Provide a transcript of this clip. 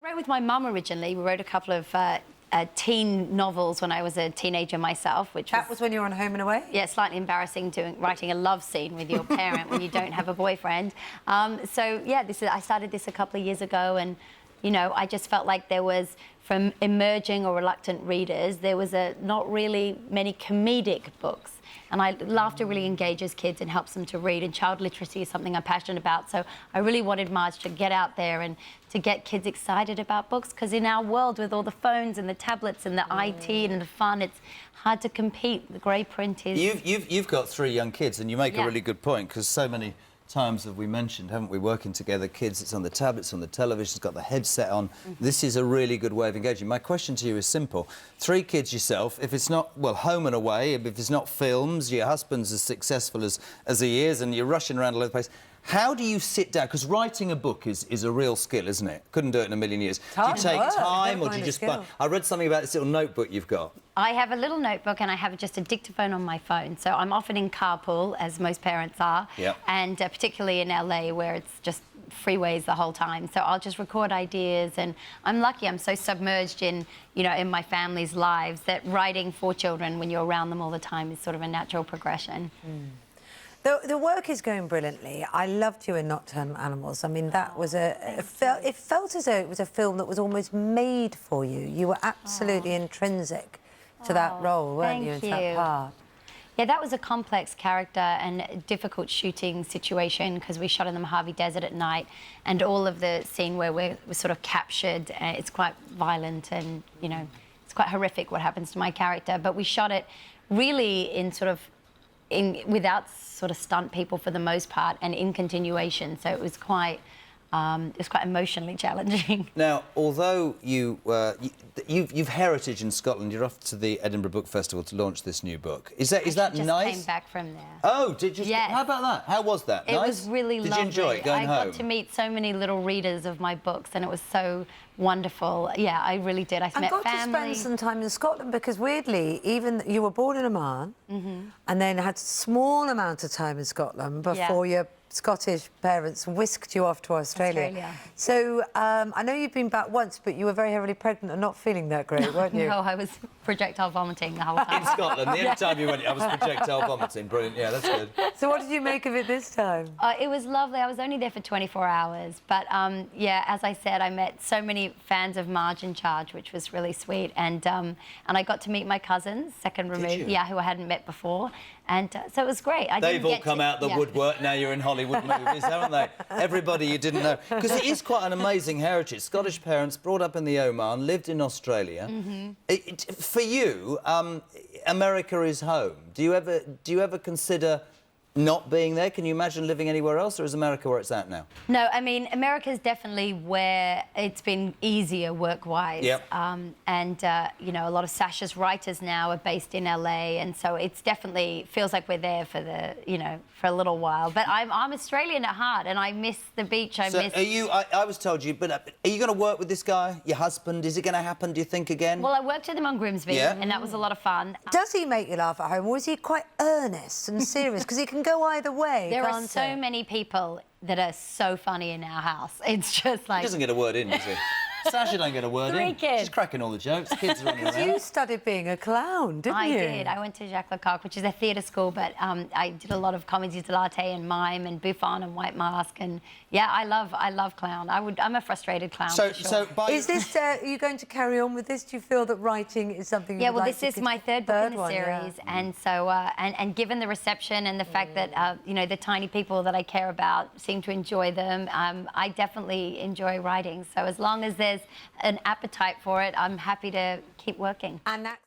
I wrote with my mum originally. We wrote a couple of teen novels when I was a teenager myself, which That was when you were on Home and Away? Yeah, slightly embarrassing writing a love scene with your parent when you don't have a boyfriend. So, yeah, I started this a couple of years ago, and, you know, I just felt like there was, from emerging or reluctant readers, there was not really many comedic books. And laughter really engages kids and helps them to read, and child literacy is something I'm passionate about. So I really wanted Marge to get out there and to get kids excited about books, because in our world with all the phones and the tablets and the IT and the fun, it's hard to compete. The grey print is... You've got 3 young kids, and you make a really good point, because so many times have we mentioned, haven't we, working together, kids, it's on the tablets, on the television, it's got the headset on. This is a really good way of engaging. My question to you is simple. 3 kids yourself, if it's not, well, Home and Away, if it's not films, your husband's as successful as he is, and you're rushing around all over the place, how do you sit down? Because writing a book is a real skill, isn't it? Couldn't do it in a million years. Do you take time, or do you just... I read something about this little notebook you've got. I have a little notebook, and I have just a dictaphone on my phone. So I'm often in carpool, as most parents are, and particularly in LA, where it's just freeways the whole time. So I'll just record ideas, and I'm lucky. I'm so submerged in, you know, in my family's lives that writing for children when you're around them all the time is sort of a natural progression. The work is going brilliantly. I loved you in Nocturnal Animals. I mean, that was it felt as though it was a film that was almost made for you. You were absolutely intrinsic to that role, weren't you, into that part? Yeah, that was a complex character and a difficult shooting situation, because we shot in the Mojave Desert at night, and all of the scene where we're sort of captured, it's quite violent, and, you know, it's quite horrific what happens to my character. But we shot it really without sort of stunt people for the most part, and in continuation, so it was quite emotionally challenging. Now, although you've heritage in Scotland, you're off to the Edinburgh Book Festival to launch this new book. Is that nice? I came back from there. Oh, did you? Yes. How about that? How was that? It was really lovely. Did you enjoy it going home? I got to meet so many little readers of my books, and it was so wonderful. Yeah, I really did. I met family. To spend some time in Scotland, because weirdly, even you were born in Oman, and then had a small amount of time in Scotland before your Scottish parents whisked you off to Australia. So I know you've been back once, but you were very heavily pregnant and not feeling that great, weren't you? No, I was projectile vomiting the whole time. In Scotland, the only time you went, I was projectile vomiting. Brilliant, yeah, that's good. So what did you make of it this time? It was lovely. I was only there for 24 hours, but yeah, as I said, I met so many fans of Marge in Charge, which was really sweet, and I got to meet my cousins, second removed, who I hadn't met before, and so it was great. They've all come out the woodwork. Now you're in Hollywood movies, haven't they? Everybody you didn't know, because it is quite an amazing heritage. Scottish parents, brought up in the Oman, lived in Australia. For you, America is home. Do you ever consider not being there? Can you imagine living anywhere else, or is America where it's at now? No, I mean, America's definitely where it's been easier work-wise. And, you know, a lot of Sacha's writers now are based in LA, and so it's definitely feels like we're there for for a little while. But I'm Australian at heart, and I miss the beach. I was told you, but are you going to work with this guy, your husband? Is it going to happen, do you think, again? Well, I worked with him on Grimsby, and that was a lot of fun. Does he make you laugh at home, or is he quite earnest and serious? Because he can go either way, There are so many people that are so funny in our house. It's just like... He doesn't get a word in, does he? Sacha don't get a word in. Kids. She's cracking all the jokes. Kids are running around. You studied being a clown, didn't you? I did. I went to Jacques Lecoq, which is a theatre school, but I did a lot of comédie dell'arte and mime and Buffon and White Mask, and yeah, I love clown. I'm a frustrated clown. For sure. Is this? Are you going to carry on with this? Do you feel that writing is something? Yeah, well, this is my third book in the series, and so and given the reception and the fact that you know, the tiny people that I care about seem to enjoy them, I definitely enjoy writing. So as long as there's an appetite for it, I'm happy to keep working. And that's